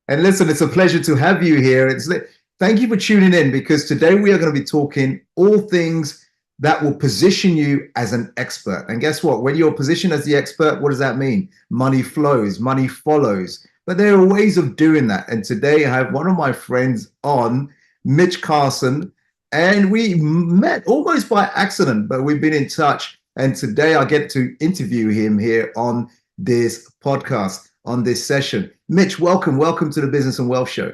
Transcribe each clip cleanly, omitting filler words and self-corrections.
And listen, it's a pleasure to have you here. Thank you for tuning in, because today we are going to be talking all things that will position you as an expert. And guess what? When you're positioned as the expert, what does that mean? Money flows, money follows. But there are ways of doing that. And today I have one of my friends on, Mitch Carson, and we met almost by accident, but we've been in touch. And today I get to interview him here on this podcast, on this session. Mitch, welcome to the Business and Wealth Show.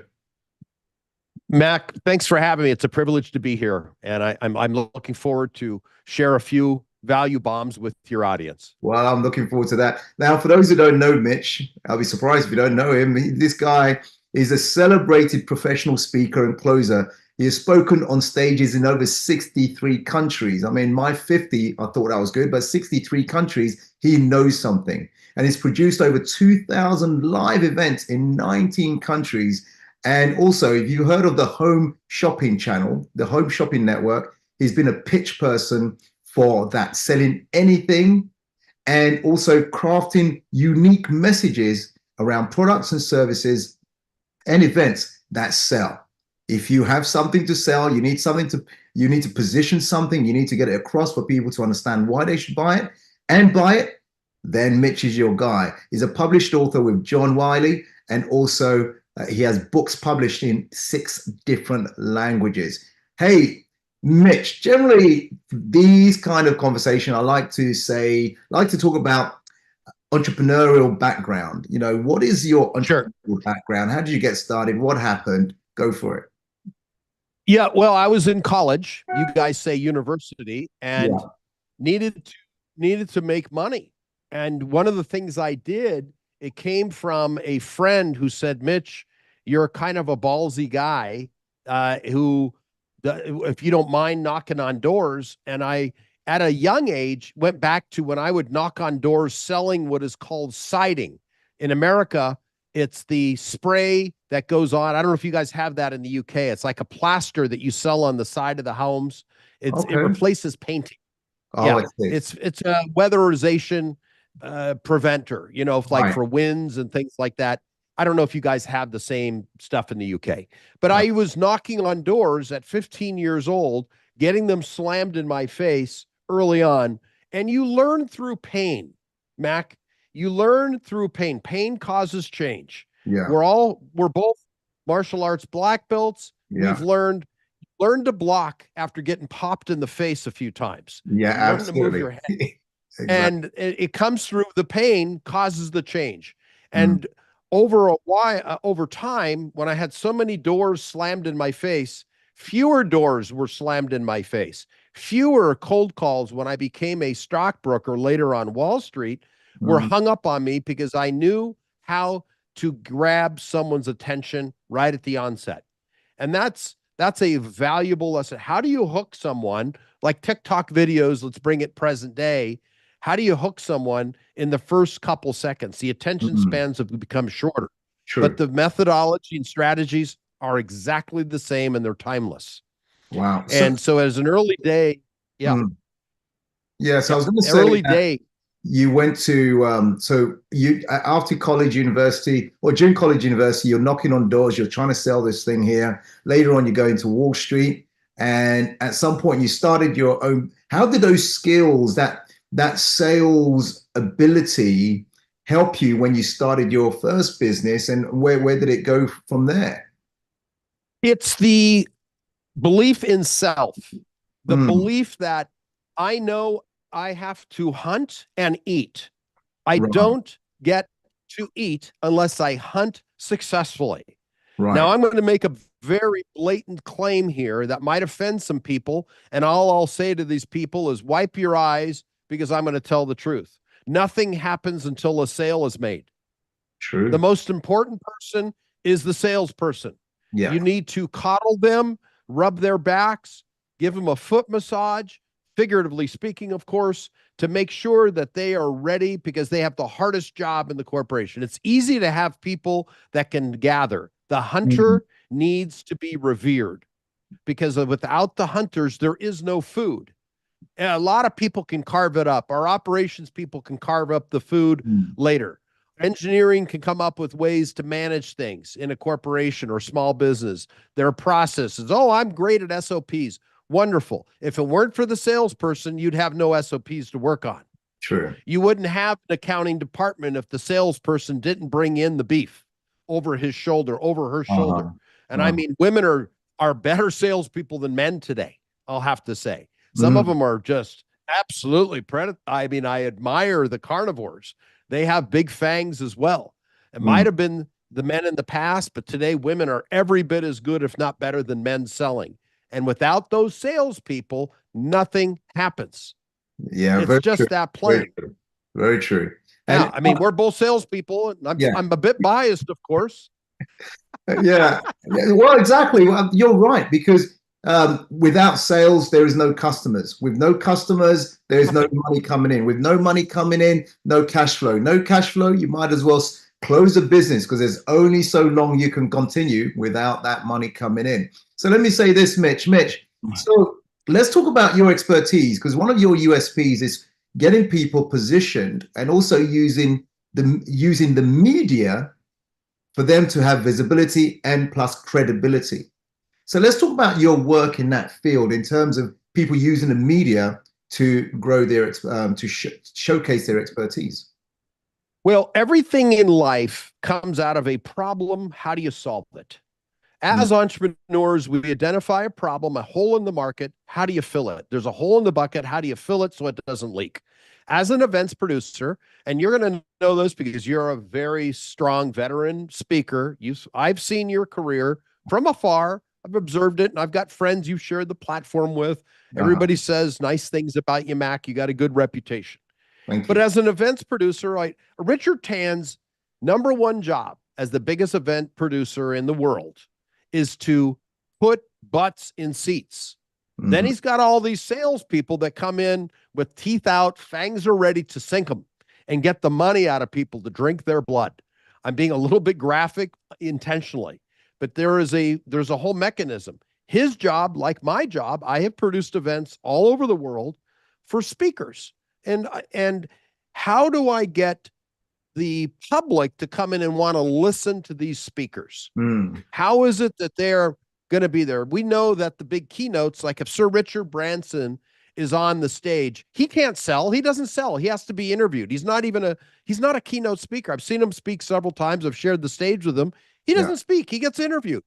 Mac, thanks for having me. It's a privilege to be here, and I'm looking forward to share a few value bombs with your audience. Well, I'm looking forward to that. Now, for those who don't know Mitch, I'll be surprised if you don't know him. This guy is a celebrated professional speaker and closer. He has spoken on stages in over 63 countries. I mean, my 50, I thought that was good, but 63 countries, he knows something. And he's produced over 2,000 live events in 19 countries. And also, if you heard of the Home Shopping Channel, the Home Shopping Network, he's been a pitch person for that, selling anything and also crafting unique messages around products and services and events that sell. If you have something to sell, you need to position something, you need to get it across for people to understand why they should buy it, then Mitch is your guy. He's a published author with John Wiley, and also he has books published in 6 different languages. Hey, Mitch, generally these kind of conversation, I like to talk about entrepreneurial background. You know, what is your entrepreneurial background? How did you get started? What happened? Go for it. Yeah, well, I was in college. You guys say university, and needed to make money. And one of the things I did, it came from a friend who said, Mitch, you're kind of a ballsy guy if you don't mind knocking on doors. And I, at a young age, went back to when I would knock on doors selling what is called siding. In America, it's the spray that goes on. I don't know if you guys have that in the UK. It's like a plaster that you sell on the side of the homes. It replaces painting. Oh, yeah, it's a weatherization preventer, you know, for winds and things like that. I don't know if you guys have the same stuff in the UK, but I was knocking on doors at 15 years old, getting them slammed in my face early on. And you learn through pain, Mac. You learn through pain. Pain causes change. Yeah. We're both martial arts black belts. Yeah. We've learned to block after getting popped in the face a few times. Yeah, absolutely. To move your head. Exactly. And it comes through the pain, causes the change. And over time, when I had so many doors slammed in my face, fewer doors were slammed in my face. Fewer cold calls when I became a stockbroker later on Wall Street were hung up on me, because I knew how to grab someone's attention right at the onset. And that's a valuable lesson. How do you hook someone? Like TikTok videos, let's bring it present day. How do you hook someone in the first couple seconds? The attention spans have become shorter. True. But the methodology and strategies are exactly the same, and they're timeless. Wow. And so as an early day, so I was going to say, early day. You went to after college, university, or during college, university, you're knocking on doors, you're trying to sell this thing here. Later on, you go into Wall Street, and at some point you started your own. How did those skills, that sales ability, help you when you started your first business, and where did it go from there? It's the belief in self, the belief that I know I have to hunt and eat. I don't get to eat unless I hunt successfully. Right. Now, I'm going to make a very blatant claim here that might offend some people, and all I'll say to these people is wipe your eyes, because I'm going to tell the truth. Nothing happens until a sale is made. True. The most important person is the salesperson. Yeah. You need to coddle them, rub their backs, give them a foot massage, figuratively speaking, of course, to make sure that they are ready, because they have the hardest job in the corporation. It's easy to have people that can gather. The hunter needs to be revered, because without the hunters, there is no food. And a lot of people can carve it up. Our operations people can carve up the food later. Engineering can come up with ways to manage things in a corporation or small business. There are processes. Oh, I'm great at SOPs. Wonderful. If it weren't for the salesperson, you'd have no SOPs to work on. True. You wouldn't have an accounting department if the salesperson didn't bring in the beef over his shoulder, over her shoulder. And I mean, women are better salespeople than men today, I'll have to say. Some of them are just absolutely I mean, I admire the carnivores. They have big fangs as well. It might have been the men in the past, but today women are every bit as good, if not better, than men selling. And without those salespeople, nothing happens. Yeah, it's just true. That plain. Very true. Yeah, I mean, we're both salespeople. I'm a bit biased, of course. Yeah. Well, exactly. Well, you're right, because without sales, there is no customers. With no customers, there is no money coming in. With no money coming in, no cash flow. No cash flow, you might as well close a business, because there's only so long you can continue without that money coming in. So let me say this, Mitch. So let's talk about your expertise, because one of your USPs is getting people positioned and also using the media for them to have visibility and plus credibility. So let's talk about your work in that field in terms of people using the media to grow their showcase their expertise. Well, everything in life comes out of a problem. How do you solve it? As entrepreneurs, we identify a problem, a hole in the market. How do you fill it? There's a hole in the bucket. How do you fill it so it doesn't leak? As an events producer, and you're going to know this because you're a very strong veteran speaker. I've seen your career from afar. I've observed it, and I've got friends you've shared the platform with. Everybody says nice things about you, Mac. You got a good reputation. Thank you. But as an events producer, Richard Tan's number one job as the biggest event producer in the world is to put butts in seats. Then he's got all these salespeople that come in with teeth out, fangs are ready to sink them and get the money out of people to drink their blood. I'm being a little bit graphic intentionally, but there's a whole mechanism. His job, like my job, I have produced events all over the world for speakers. And how do I get the public to come in and want to listen to these speakers? How is it that they're going to be there? We know that the big keynotes, like if Sir Richard Branson is on the stage, he can't sell. He doesn't sell. He has to be interviewed. He's not a keynote speaker. I've seen him speak several times. I've shared the stage with him. He doesn't speak. He gets interviewed.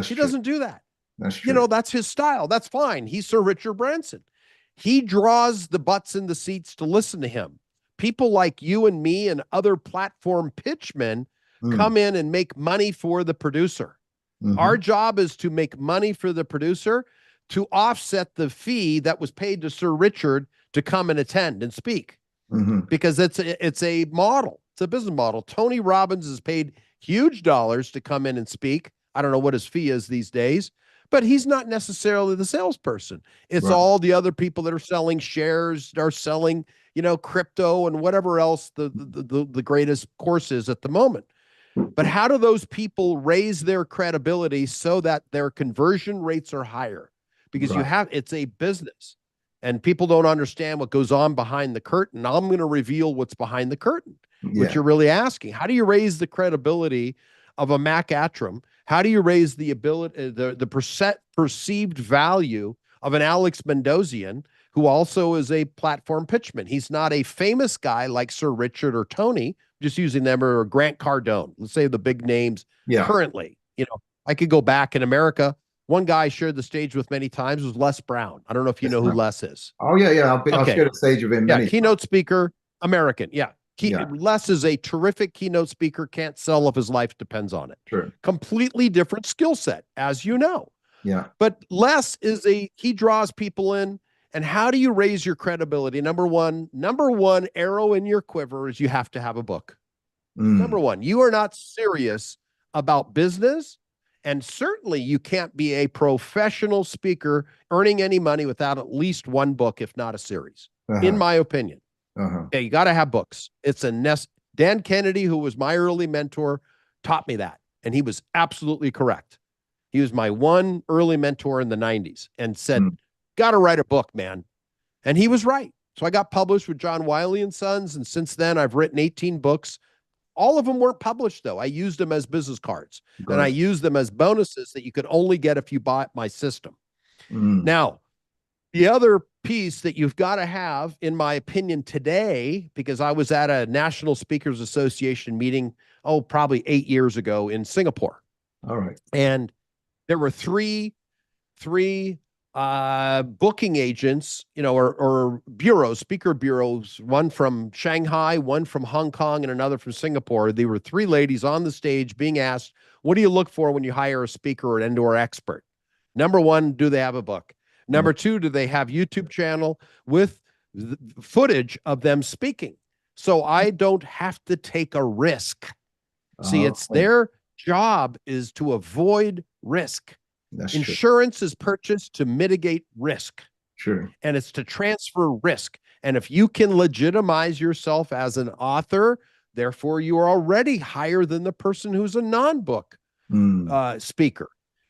He doesn't do that. That's true. You know, that's his style. That's fine. He's Sir Richard Branson. He draws the butts in the seats to listen to him. People like you and me and other platform pitchmen come in and make money for the producer. Our job is to make money for the producer to offset the fee that was paid to Sir Richard to come and attend and speak. Because it's a model. It's a business model. Tony Robbins is paid huge dollars to come in and speak. I don't know what his fee is these days, but he's not necessarily the salesperson. It's all the other people that are selling shares, are selling, crypto and whatever else the greatest course is at the moment. But how do those people raise their credibility so that their conversion rates are higher? Because it's a business and people don't understand what goes on behind the curtain. I'm going to reveal what's behind the curtain, which you're really asking. How do you raise the credibility of a Mac Attram? How do you raise the ability, the perceived value of an Alex Mendozian, who also is a platform pitchman? He's not a famous guy like Sir Richard or Tony, just using them, or Grant Cardone. Let's say the big names currently. I could go back in America. One guy I shared the stage with many times was Les Brown. I don't know if you know who Les is. Oh, yeah. I'll share the stage with him many times. Keynote speaker, American. Les is a terrific keynote speaker, can't sell if his life depends on it. Sure. Completely different skill set, as you know. Yeah. But Les he draws people in. And how do you raise your credibility? Number one arrow in your quiver is you have to have a book. Number one, you are not serious about business. And certainly you can't be a professional speaker earning any money without at least one book, if not a series, in my opinion. Yeah, you got to have books. It's a nest. Dan Kennedy, who was my early mentor, taught me that. And he was absolutely correct. He was my one early mentor in the 90s and said, got to write a book, man. And he was right. So I got published with John Wiley and Sons. And since then, I've written 18 books, All of them weren't published, though. I used them as business cards, and I Right. used them as bonuses that you could only get if you bought my system. Mm. Now, the other piece that you've got to have, in my opinion, today, because I was at a National Speakers Association meeting, probably 8 years ago in Singapore. All right. And there were three booking agents, or bureaus, speaker bureaus, one from Shanghai, one from Hong Kong, and another from Singapore. There were three ladies on the stage being asked, what do you look for when you hire a speaker or an indoor expert? Number one, do they have a book? Number two, do they have YouTube channel with footage of them speaking? So I don't have to take a risk. See, it's their job is to avoid risk. That's Insurance is purchased to mitigate risk. True. And it's to transfer risk. And if you can legitimize yourself as an author, therefore you are already higher than the person who's a non-book speaker.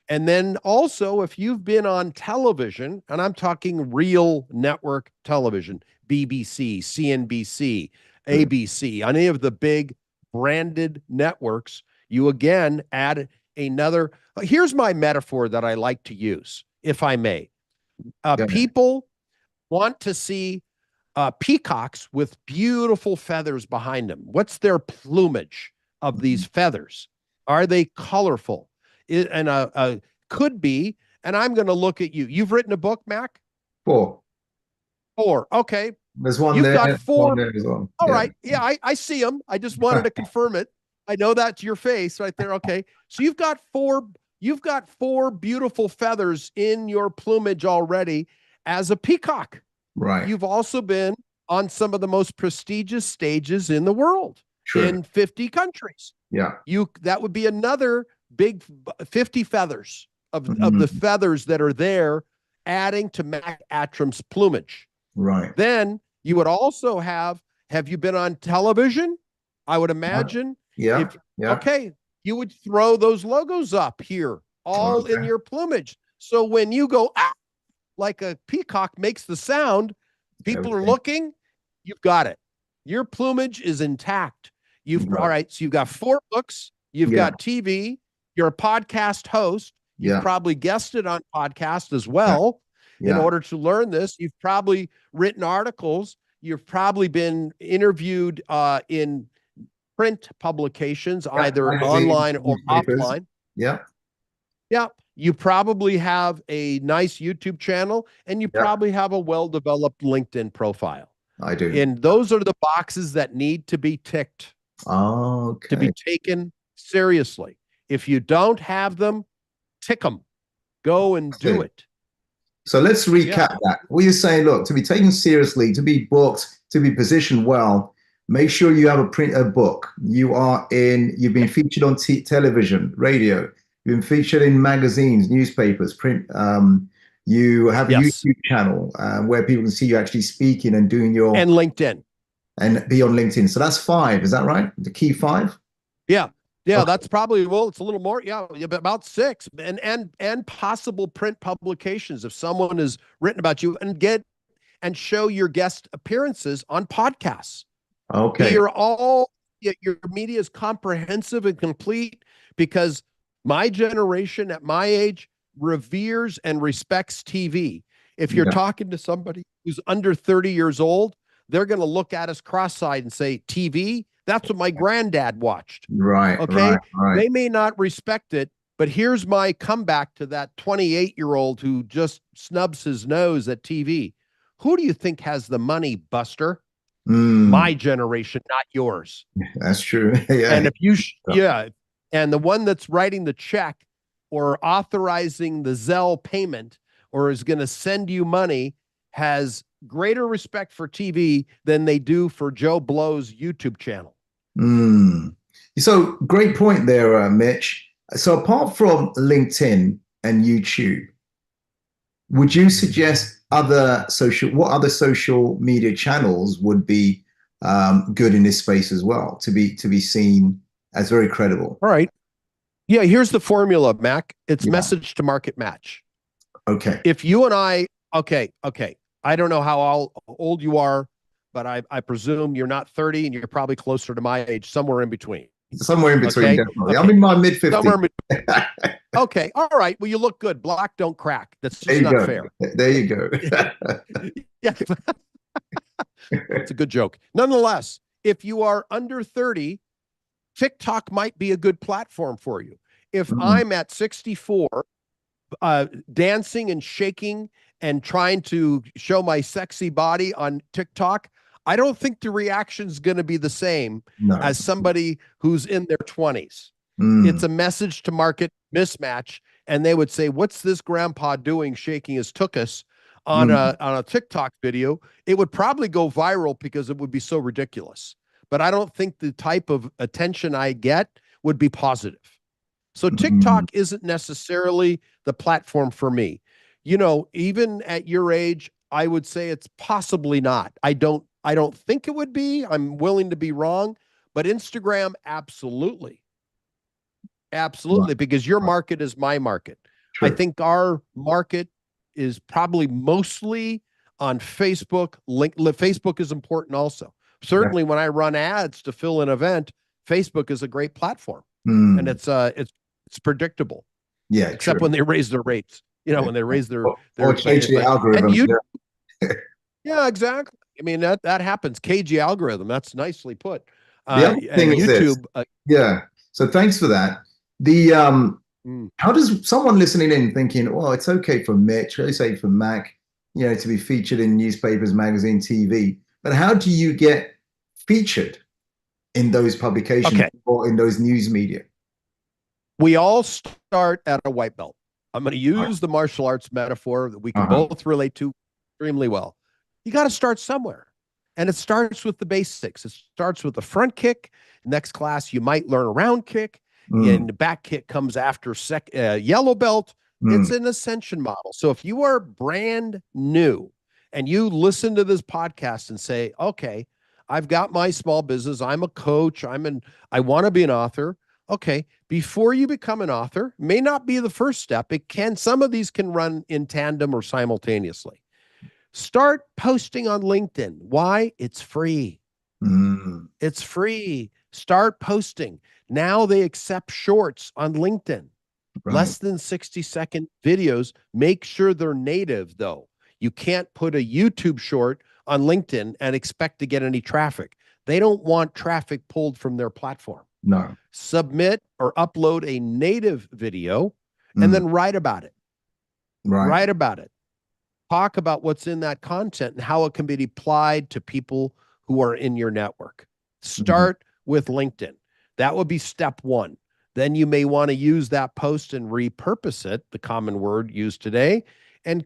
And then also, if you've been on television, and I'm talking real network television, BBC, CNBC, ABC, any of the big branded networks, you again add another. Here's my metaphor that I like to use, if I may. People want to see peacocks with beautiful feathers behind them. What's their plumage of these feathers? Are they colorful? And could be, and I'm going to look at you. You've written a book, Mac? 4. Okay. There's one You've there. got 4. One there as well. All right. Yeah, I see them. I just wanted to confirm it. I know that's your face right there. Okay. So you've got 4 beautiful feathers in your plumage already as a peacock. Right. You've also been on some of the most prestigious stages in the world in 50 countries. Yeah. That would be another big 50 feathers of the feathers that are there, adding to Mac Attram's plumage. Right. Then you would also have you been on television? I would imagine. Yeah. Okay. You would throw those logos up here, all in your plumage. So when you go, like a peacock makes the sound, people are looking, you've got it. Your plumage is intact. All right. So you've got 4 books, you've got TV, you're a podcast host. You've probably guested on podcast as well. In order to learn this, you've probably written articles. You've probably been interviewed in print publications, either online or offline. Yeah. Yeah. You probably have a nice YouTube channel, and you probably have a well-developed LinkedIn profile. I do. And those are the boxes that need to be ticked to be taken seriously. If you don't have them, tick them. Go and do it. So let's recap that. What you're saying, look, to be taken seriously, to be booked, to be positioned well, make sure you have a book. You've been featured on television, radio. You've been featured in magazines, newspapers, print. You have a YouTube channel where people can see you actually speaking and doing and LinkedIn. And be on LinkedIn. So that's 5. Is that right? The key 5? Yeah. Yeah, that's probably, it's a little more. Yeah, about 6, and possible print publications. If someone has written about you, and show your guest appearances on podcasts. Okay. Your media is comprehensive and complete, because my generation at my age reveres and respects TV. If you're talking to somebody who's under 30 years old, they're going to look at us cross-eyed and say, TV? That's what my granddad watched. Right. Okay. Right. They may not respect it, but here's my comeback to that 28-year-old who just snubs his nose at TV. Who do you think has the money, Buster? My generation, not yours. That's true. And if you, and the one that's writing the check or authorizing the Zelle payment or is going to send you money has greater respect for TV than they do for Joe Blow's YouTube channel. So great point there, Mitch. So apart from LinkedIn and YouTube, would you suggest what other social media channels would be good in this space as well, to be seen as very credible? All right. Yeah, here's the formula, Mac. It's message to market match. Okay. If you and I don't know how old you are, but I presume you're not 30 and you're probably closer to my age, somewhere in between. Somewhere in between, Okay? definitely. Okay. I'm in my mid-50s. Somewhere in between. Okay. All right. Well, you look good. Black don't crack. That's There just you not go. fair. There you go. Yeah. It's a good joke. Nonetheless, if you are under 30, TikTok might be a good platform for you. If I'm at 64, dancing and shaking and trying to show my sexy body on TikTok, I don't think the reaction is going to be the same as somebody who's in their 20s. It's a message to market mismatch, and they would say, "What's this grandpa doing, shaking his tuchus on a TikTok video?" It would probably go viral because it would be so ridiculous. But I don't think the type of attention I get would be positive. So TikTok isn't necessarily the platform for me. You know, even at your age, I would say it's possibly not. I don't think it would be. I'm willing to be wrong, but Instagram, absolutely. Absolutely, because your market is my market. True. I think our market is probably mostly on Facebook. Facebook is important also. Certainly when I run ads to fill an event, Facebook is a great platform. And it's predictable. Yeah. Except when they raise their rates. You know, when they raise their or change the algorithm. Yeah, exactly. I mean, that happens. Cagey algorithm. That's nicely put. The other thing is YouTube. Yeah. So thanks for that. The how does someone listening in thinking, well, it's okay for Mitch, let's say for Mac, you know, to be featured in newspapers, magazine, TV, but how do you get featured in those publications or in those news media? We all start at a white belt. I'm going to use the martial arts metaphor that we can both relate to extremely well. You got to start somewhere. And it starts with the basics. It starts with the front kick. Next class, you might learn a round kick. And the back kick comes after yellow belt. It's an ascension model. So if you are brand new and you listen to this podcast and say, okay, I've got my small business. I'm a coach. I want to be an author. Okay. Before you become an author, may not be the first step. Some of these can run in tandem or simultaneously. Start posting on LinkedIn. Why? It's free. It's free. Start posting. Now they accept shorts on LinkedIn. Less than 60-second videos. Make sure they're native, though. You can't put a YouTube short on LinkedIn and expect to get any traffic. They don't want traffic pulled from their platform. No. Submit or upload a native video and then write about it. Write about it. Talk about what's in that content and how it can be applied to people who are in your network. Start with LinkedIn. That would be step one. Then you may want to use that post and repurpose it, the common word used today, and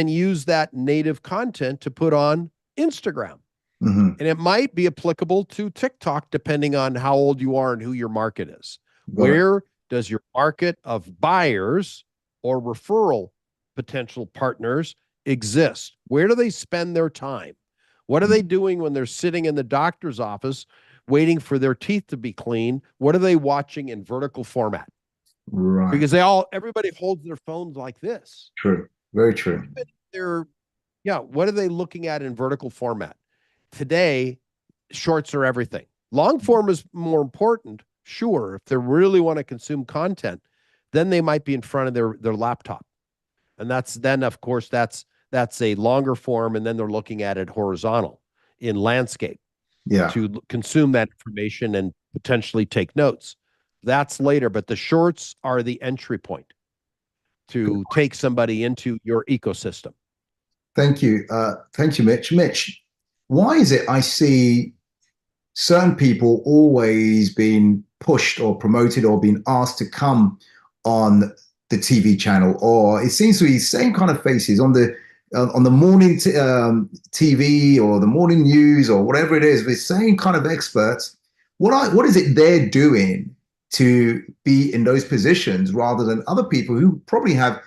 use that native content to put on Instagram. And it might be applicable to TikTok, depending on how old you are and who your market is. Where does your market of buyers or referral potential partners exist? Where do they spend their time? What are they doing when they're sitting in the doctor's office waiting for their teeth to be clean? What are they watching in vertical format? Because everybody holds their phones like this. True. Very true. What are they looking at in vertical format? Today, shorts are everything. Long form is more important, sure. If they really want to consume content, then they might be in front of their laptop. And of course, that's a longer form, and then they're looking at it horizontal in landscape to consume that information and potentially take notes. That's later, but the shorts are the entry point to take somebody into your ecosystem. Thank you. Thank you, Mitch. Mitch, why is it I see certain people always being pushed or promoted or being asked to come on the TV channel, or it seems to be the same kind of faces on the morning TV or the morning news or whatever it is, the same kind of experts. What is it they're doing to be in those positions rather than other people who probably have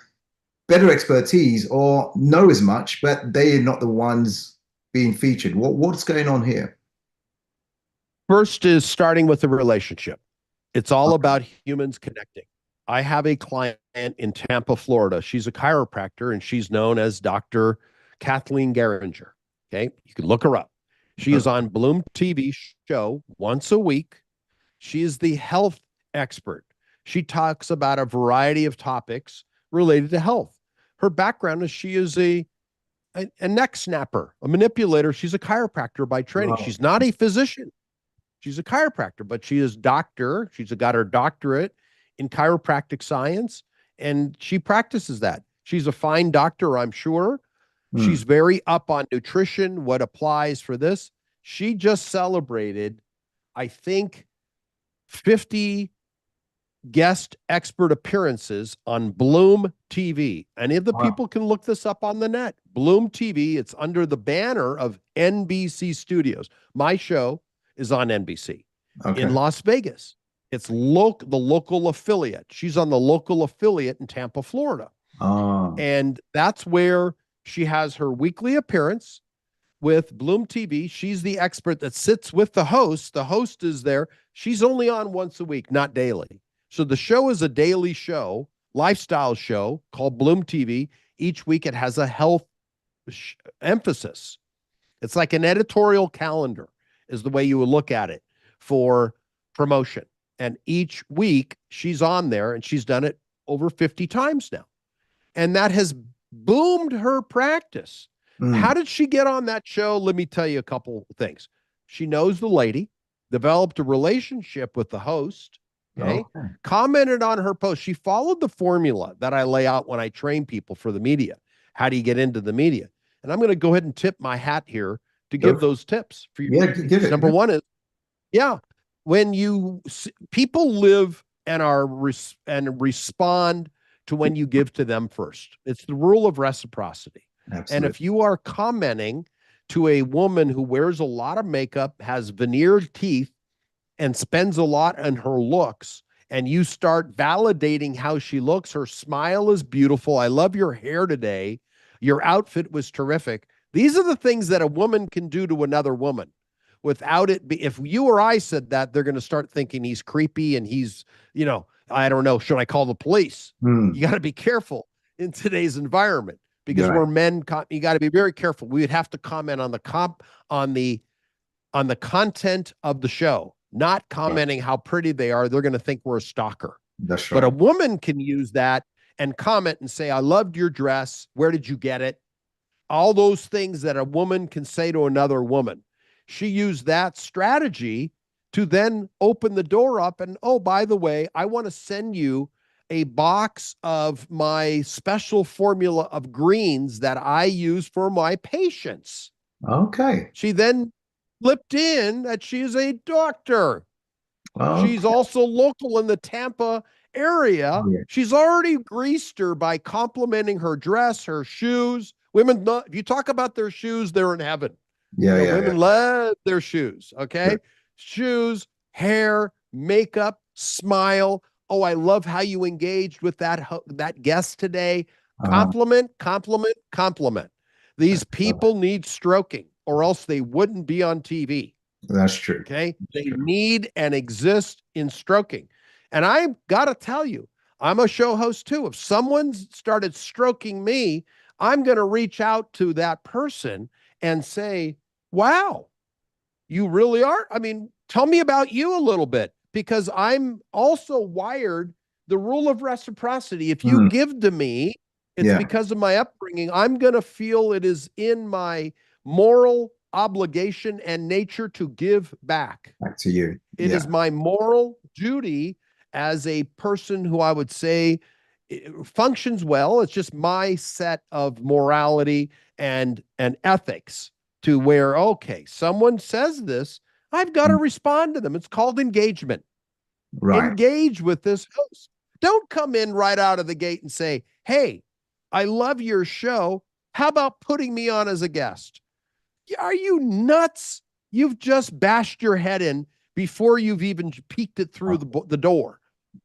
better expertise or know as much, but they're not the ones being featured? What's going on here? First is starting with the relationship. It's all about humans connecting. I have a client in Tampa, Florida. She's a chiropractor, and she's known as Dr. Kathleen Geringer. Okay, you can look her up. She is on Bloom TV show once a week. She is the health expert. She talks about a variety of topics related to health. Her background is she is a neck snapper, a manipulator. She's a chiropractor by training. She's not a physician. She's a chiropractor, but she is doctor. She's got her doctorate in chiropractic science, and she practices that. She's a fine doctor, I'm sure. She's very up on nutrition, what applies for this. She just celebrated, I think, 50 guest expert appearances on Bloom TV. Any of the people can look this up on the net. Bloom TV, it's under the banner of NBC Studios. My show is on NBC in Las Vegas. It's the local affiliate. She's on the local affiliate in Tampa, Florida. And that's where she has her weekly appearance with Bloom TV. She's the expert that sits with the host. The host is there. She's only on once a week, not daily. So the show is a daily show, lifestyle show called Bloom TV. Each week it has a health emphasis. It's like an editorial calendar is the way you would look at it for promotion. And each week she's on there, and she's done it over 50 times now. And that has boomed her practice. How did she get on that show? Let me tell you a couple things. She knows the lady, developed a relationship with the host, commented on her post. She followed the formula that I lay out when I train people for the media. How do you get into the media? And I'm going to go ahead and tip my hat here to give those tips for you. Yeah, give it. Number one is, when people live and respond to when you give to them first. It's the rule of reciprocity. Absolutely. And if you are commenting to a woman who wears a lot of makeup, has veneered teeth, and spends a lot on her looks, and you start validating how she looks, her smile is beautiful. I love your hair today. Your outfit was terrific. These are the things that a woman can do to another woman without it. If you or I said that, they're going to start thinking he's creepy and he's, I don't know, should I call the police? You got to be careful in today's environment because we're men. You got to be very careful. We would have to comment on the content of the show, not commenting how pretty they are. They're going to think we're a stalker. That's right. But a woman can use that and comment and say, I loved your dress. Where did you get it? All those things that a woman can say to another woman. She used that strategy to then open the door up. And, oh, by the way, I want to send you a box of my special formula of greens that I use for my patients. Okay. She then slipped in that she is a doctor. She's also local in the Tampa area. She's already greased her by complimenting her dress, her shoes. Women, if you talk about their shoes, they're in heaven. Women love their shoes. Okay. Sure. Shoes, hair, makeup, smile. Oh, I love how you engaged with that guest today. Compliment, compliment, compliment. These people need stroking, or else they wouldn't be on TV. That's true. Okay. They need and exist in stroking. And I've got to tell you, I'm a show host too. If someone started stroking me, I'm going to reach out to that person and say, wow, you really are. I mean, tell me about you a little bit, because I'm also wired the rule of reciprocity. If you give to me, it's because of my upbringing. I'm going to feel it is in my moral obligation and nature to give back to you. It is my moral duty as a person who I would say functions well. It's just my set of morality and ethics to where, okay, someone says this, I've got to respond to them. It's called engagement. Right. Engage with this host. Don't come in right out of the gate and say, hey, I love your show. How about putting me on as a guest? Are you nuts? You've just bashed your head in before you've even peeked it through the door.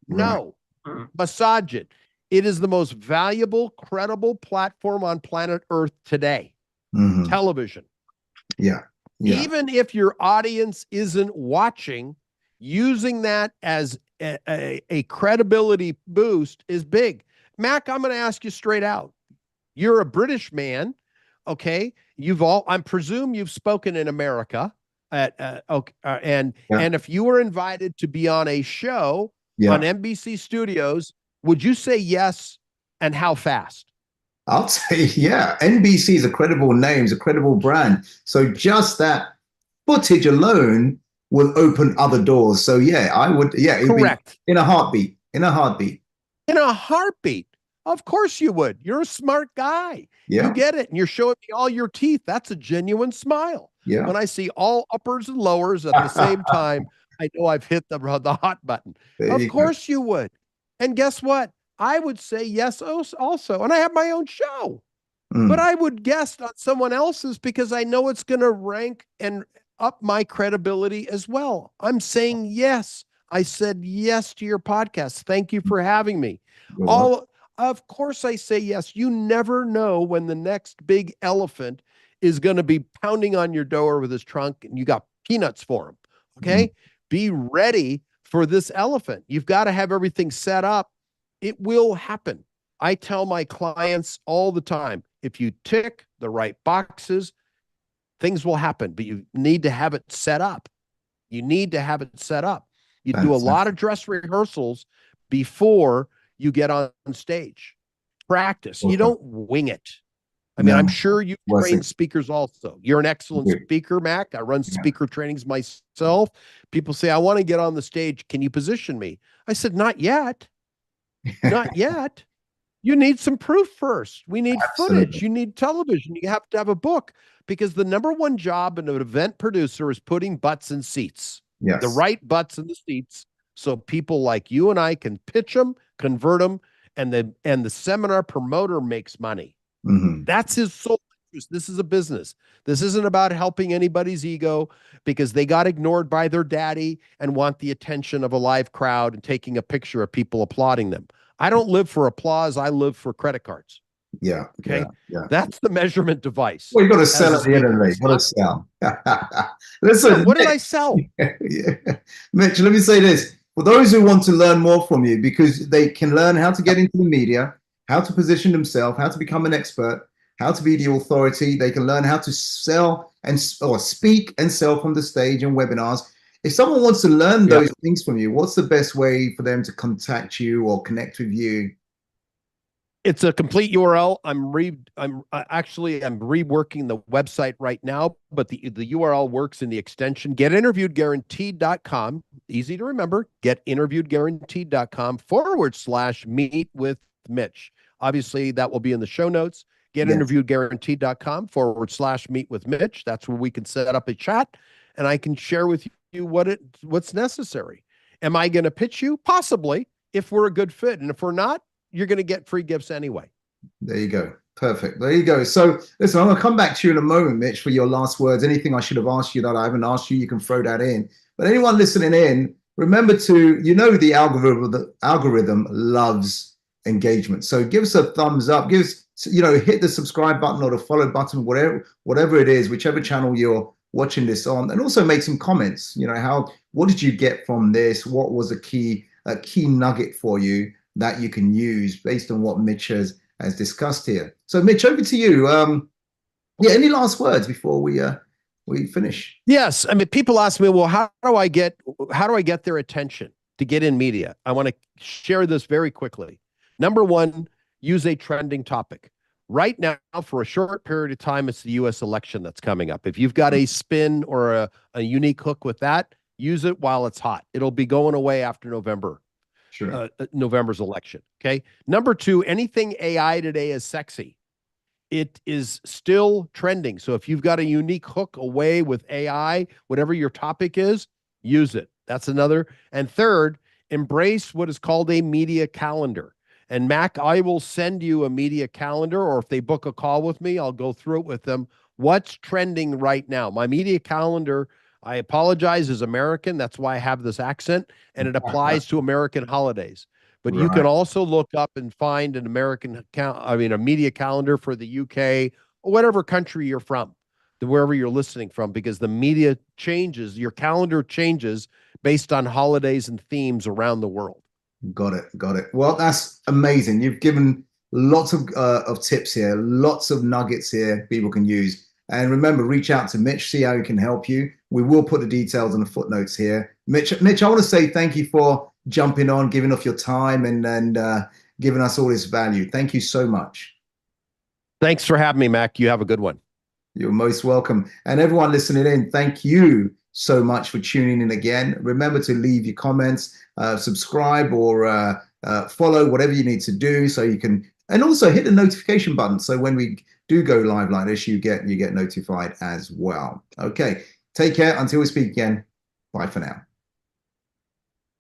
No. Massage it. It is the most valuable, credible platform on planet Earth today. Television. Yeah. Even if your audience isn't watching, using that as a credibility boost is big. Mac, I'm going to ask you straight out. You're a British man. Okay. I presume you've spoken in America and if you were invited to be on a show on NBC Studios, would you say yes? And how fast? I'll say, yeah. NBC is a credible name, it's a credible brand. So just that footage alone will open other doors. So yeah, I would, yeah, correct. In a heartbeat. In a heartbeat. In a heartbeat. Of course you would. You're a smart guy. Yeah. You get it. And you're showing me all your teeth. That's a genuine smile. Yeah. When I see all uppers and lowers at the same time, I know I've hit the hot button. Of course you would. And guess what? I would say yes also. And I have my own show. But I would guess on someone else's because I know it's going to rank and up my credibility as well. I'm saying yes. I said yes to your podcast. Thank you for having me. Of course I say yes. You never know when the next big elephant is going to be pounding on your door with his trunk and you got peanuts for him. Okay? Be ready for this elephant. You've got to have everything set up. It will happen. I tell my clients all the time, if you tick the right boxes, things will happen, but you need to have it set up. You need to have it set up. You do a lot of dress rehearsals before you get on stage. Practice. You don't wing it. I mean, I'm sure you train speakers also. You're an excellent speaker, Mac. I run speaker trainings myself. People say, I want to get on the stage. Can you position me? I said, not yet. Not yet. You need some proof first. We need footage. You need television. You have to have a book because the number one job in an event producer is putting butts in seats. The right butts in the seats so people like you and I can pitch them, convert them, and the seminar promoter makes money. That's his sole interest. This is a business. This isn't about helping anybody's ego because they got ignored by their daddy and want the attention of a live crowd and taking a picture of people applauding them. I don't live for applause. I live for credit cards. Yeah. Okay. Yeah. That's the measurement device. Well, you got to sell at the end of the day. You got to sell. Listen, what did I sell? Mitch, let me say this. For those who want to learn more from you, because they can learn how to get into the media, how to position themselves, how to become an expert, how to be the authority. They can learn how to sell or speak and sell from the stage and webinars. If someone wants to learn those things from you, what's the best way for them to contact you or connect with you? It's a complete URL. I'm reworking the website right now, but the URL works in the extension. GetInterviewedGuaranteed.com. Easy to remember. GetInterviewedGuaranteed.com/meet with Mitch. Obviously, that will be in the show notes. GetInterviewedGuaranteed.com/meet with Mitch. That's where we can set up a chat, and I can share with you what's necessary. Am I going to pitch you? Possibly, if we're a good fit, and if we're not, you're going to get free gifts anyway. There you go. Perfect. There you go. So listen, I'm going to come back to you in a moment, Mitch, for your last words. Anything I should have asked you that I haven't asked you, you can throw that in. But anyone listening in, remember to, the algorithm loves engagement. So give us a thumbs up, hit the subscribe button or the follow button, whatever it is, whichever channel you're watching this on, and also make some comments. What did you get from this? What was a key nugget for you that you can use based on what Mitch has discussed here? So Mitch, over to you. Any last words before we finish? Yes. I mean, people ask me, well, how do I get their attention to get in media? I want to share this very quickly. Number one, use a trending topic. Right now, for a short period of time, it's the U.S. election that's coming up. If you've got a spin or a unique hook with that, use it while it's hot. It'll be going away after November. November's election. Okay. Number two, anything AI today is sexy. It is still trending. So if you've got a unique hook away with AI, whatever your topic is, use it. That's another. And third, embrace what is called a media calendar. And Mac, I will send you a media calendar, or if they book a call with me, I'll go through it with them. What's trending right now? My media calendar, I apologize, is American. That's why I have this accent, and it applies to American holidays. But you can also look up and find an a media calendar for the UK or whatever country you're from, wherever you're listening from, because the media changes, your calendar changes based on holidays and themes around the world. Got it. Well, that's amazing. You've given Lots of tips here, lots of nuggets here people can use. And remember, reach out to Mitch, see how he can help you. We will put the details in the footnotes here. Mitch, I want to say thank you for jumping on, giving off your time, and giving us all this value. Thank you so much. Thanks for having me, Mac. You have a good one. You're most welcome. And everyone listening in, thank you so much for tuning in again. Remember to leave your comments, subscribe, or follow, whatever you need to do so you can, and also hit the notification button so when we do go live like this, you get notified as well. Okay, take care until we speak again. Bye for now.